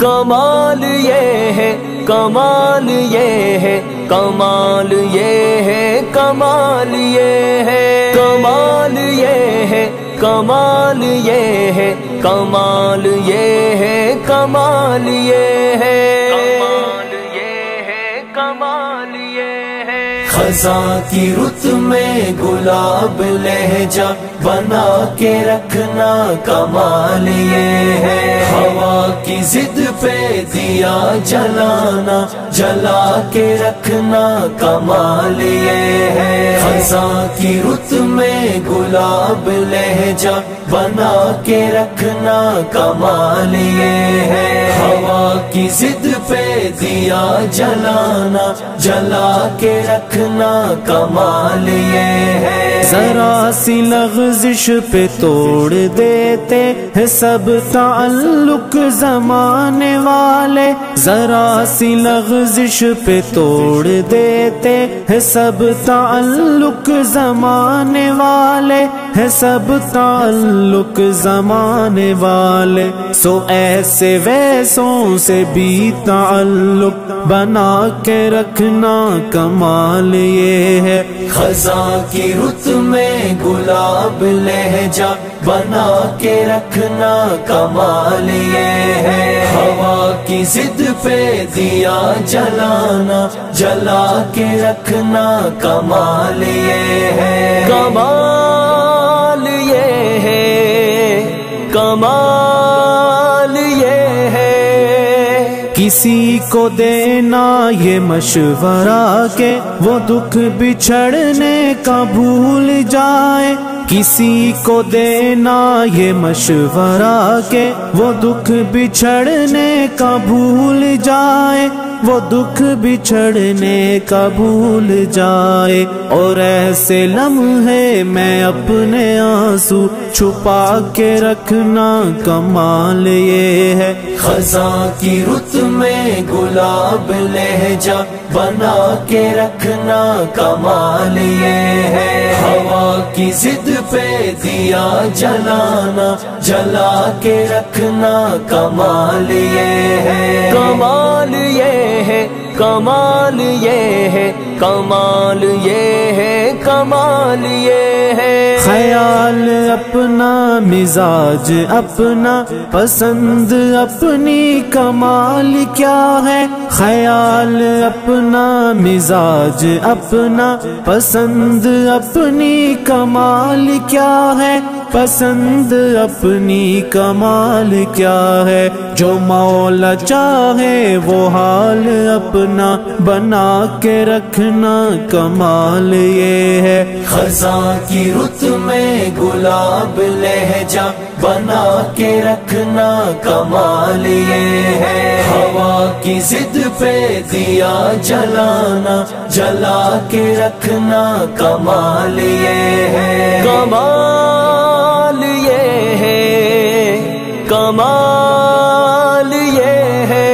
کمال یہ ہے، کمال یہ ہے، کمال یہ ہے، کمال یہ ہے، کمال یہ ہے، کمال یہ ہے، کمال یہ ہے، کمال یہ ہے، کمال یہ ہے، کمال یہ ہے۔ خزاں کی رت میں گلاب لہجہ بنا کے رکھنا کمال یہ ہے، ہوا کی ضد پہ دیا جلانا جلا کے رکھنا کمال یہ ہے، خزاں کی رت میں گلاب لہجہ بنا کے رکھنا کمال یہ ہے، ہوا کی ضد پہ دیا جلانا جلا کے رکھنا کمال یہ ہے، ذرا سی لغزش پہ توڑ دیتے ہیں سب تعلق زمانے والے، ذرا سی لغزش پہ توڑ دیتے ہیں سب تعلق زمانے والے، ہے سب تعلق زمانے والے، سو ایسے ویسوں سے بھی تعلق بنا کے رکھنا کمال یہ ہے، خزاں کی رت میں گلاب لہجہ بنا کے رکھنا کمال یہ ہے، ہوا کی ضد پہ دیا جلانا جلا کے رکھنا کمال یہ ہے، کمال یہ ہے، کمال یہ ہے۔ کسی کو دینا یہ مشورہ کہ وہ دکھ بچھڑنے کا بھول جائے، کسی کو دینا یہ مشورہ کہ وہ دکھ بچھڑنے کا بھول جائے، وہ دکھ بچھڑنے کا بھول جائے، اور ایسے لمحے میں اپنے آنسو چھپا کے رکھنا کمال یہ ہے، خزاں کی رت میں گلاب لہجہ بنا کے رکھنا کمال یہ ہے، ہوا کی ضد پہ دیا جلانا جلا کے رکھنا کمال یہ ہے، کمال یہ ہے، کمال یہ ہے، کمال یہ ہے، کمال یہ ہے۔ خیال اپنا، مزاج اپنا، پسند اپنی، کمال کیا ہے، خیال اپنا، مزاج اپنا، پسند اپنی، کمال کیا ہے، پسند اپنی، کمال کیا ہے، جو مولا چاہے وہ حال اپنا بنا کے رکھنا کمال یہ ہے، خزاں کی رت میں گلاب لہجہ بنا کے رکھنا کمال یہ ہے، ہوا کی ضد پہ دیا جلانا جلا کے رکھنا کمال یہ ہے، کمال یہ ہے، کمال یہ ہے۔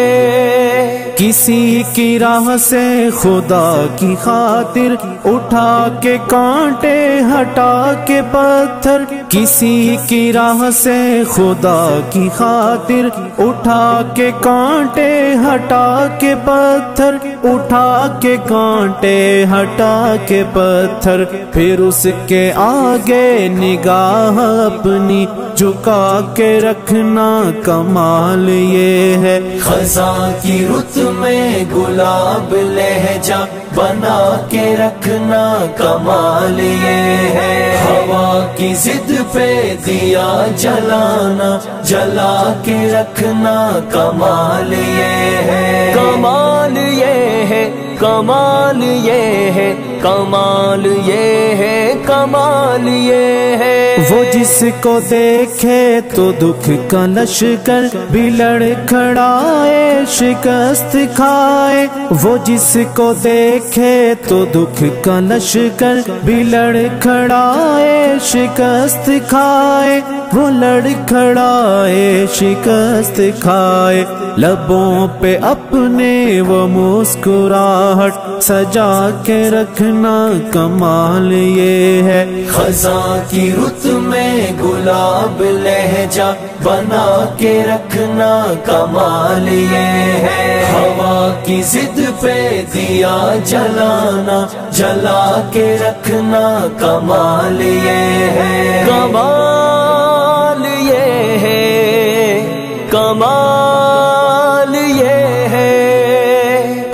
کسی کی راہ سے خدا کی خاطر اٹھا کے کانٹے ہٹا کے پتھر، کسی کی راہ سے خدا کی خاطر اٹھا کے کانٹے ہٹا کے پتھر، اٹھا کے کانٹے ہٹا کے پتھر، پھر اس کے آگے نگاہ اپنی جھکا کے رکھنا کمال یہ ہے، خزاں کی رت میں گلاب لہجہ بنا کے رکھنا کمال یہ ہے، ہوا کی ضد پہ دیا جلانا جلا کے رکھنا کمال یہ ہے، کمال یہ ہے، کمال یہ ہے، کمال یہ ہے، کمال یہ ہے۔ وہ جس کو دیکھے تو دکھ کا لشکر بھی لڑکھڑائے شکست کھائے، وہ جس کو دیکھے تو دکھ کا لشکر بھی لڑکھڑائے شکست کھائے، وہ لڑکھڑائے شکست کھائے، لبوں پہ اپنے وہ مسکراہٹ سجا کے رکھنا کمال یہ ہے۔ خزاں کی رت میں گلاب لہجہ بنا کے رکھنا کمال یہ ہے۔ ہوا کی ضد پہ دیا جلانا جلا کے رکھنا کمال یہ ہے۔ کمال یہ ہے، کمال یہ ہے۔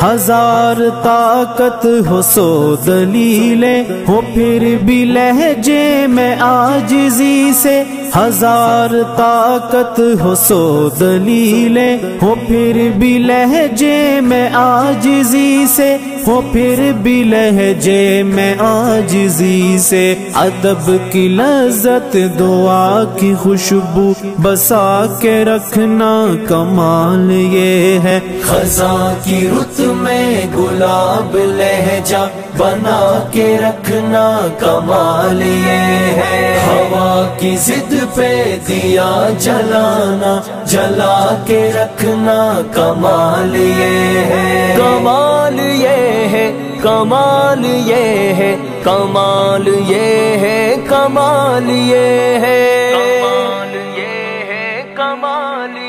ہزار طاقت ہو سو دلیلیں ہو پھر بھی لہجے میں عاجزی سے، ہزار طاقت ہو سو دلیلیں ہو پھر بھی لہجے میں عاجزی سے، ہو پھر بھی لہجے میں عاجزی سے۔ ادب کی لذت دعا کی خوشبو بسا کے رکھنا کمال یہ ہے۔ خزاں کی رت میں گلاب لہجہ بنا کے رکھنا کمال یہ ہے۔ ہوا کی ضد پہ دیا جلانا جلا کے رکھنا کمال یہ ہے۔ کمال یہ ہے، کمال یہ ہے، کمال یہ ہے، کمال یہ ہے، کمال یہ ہے، کمال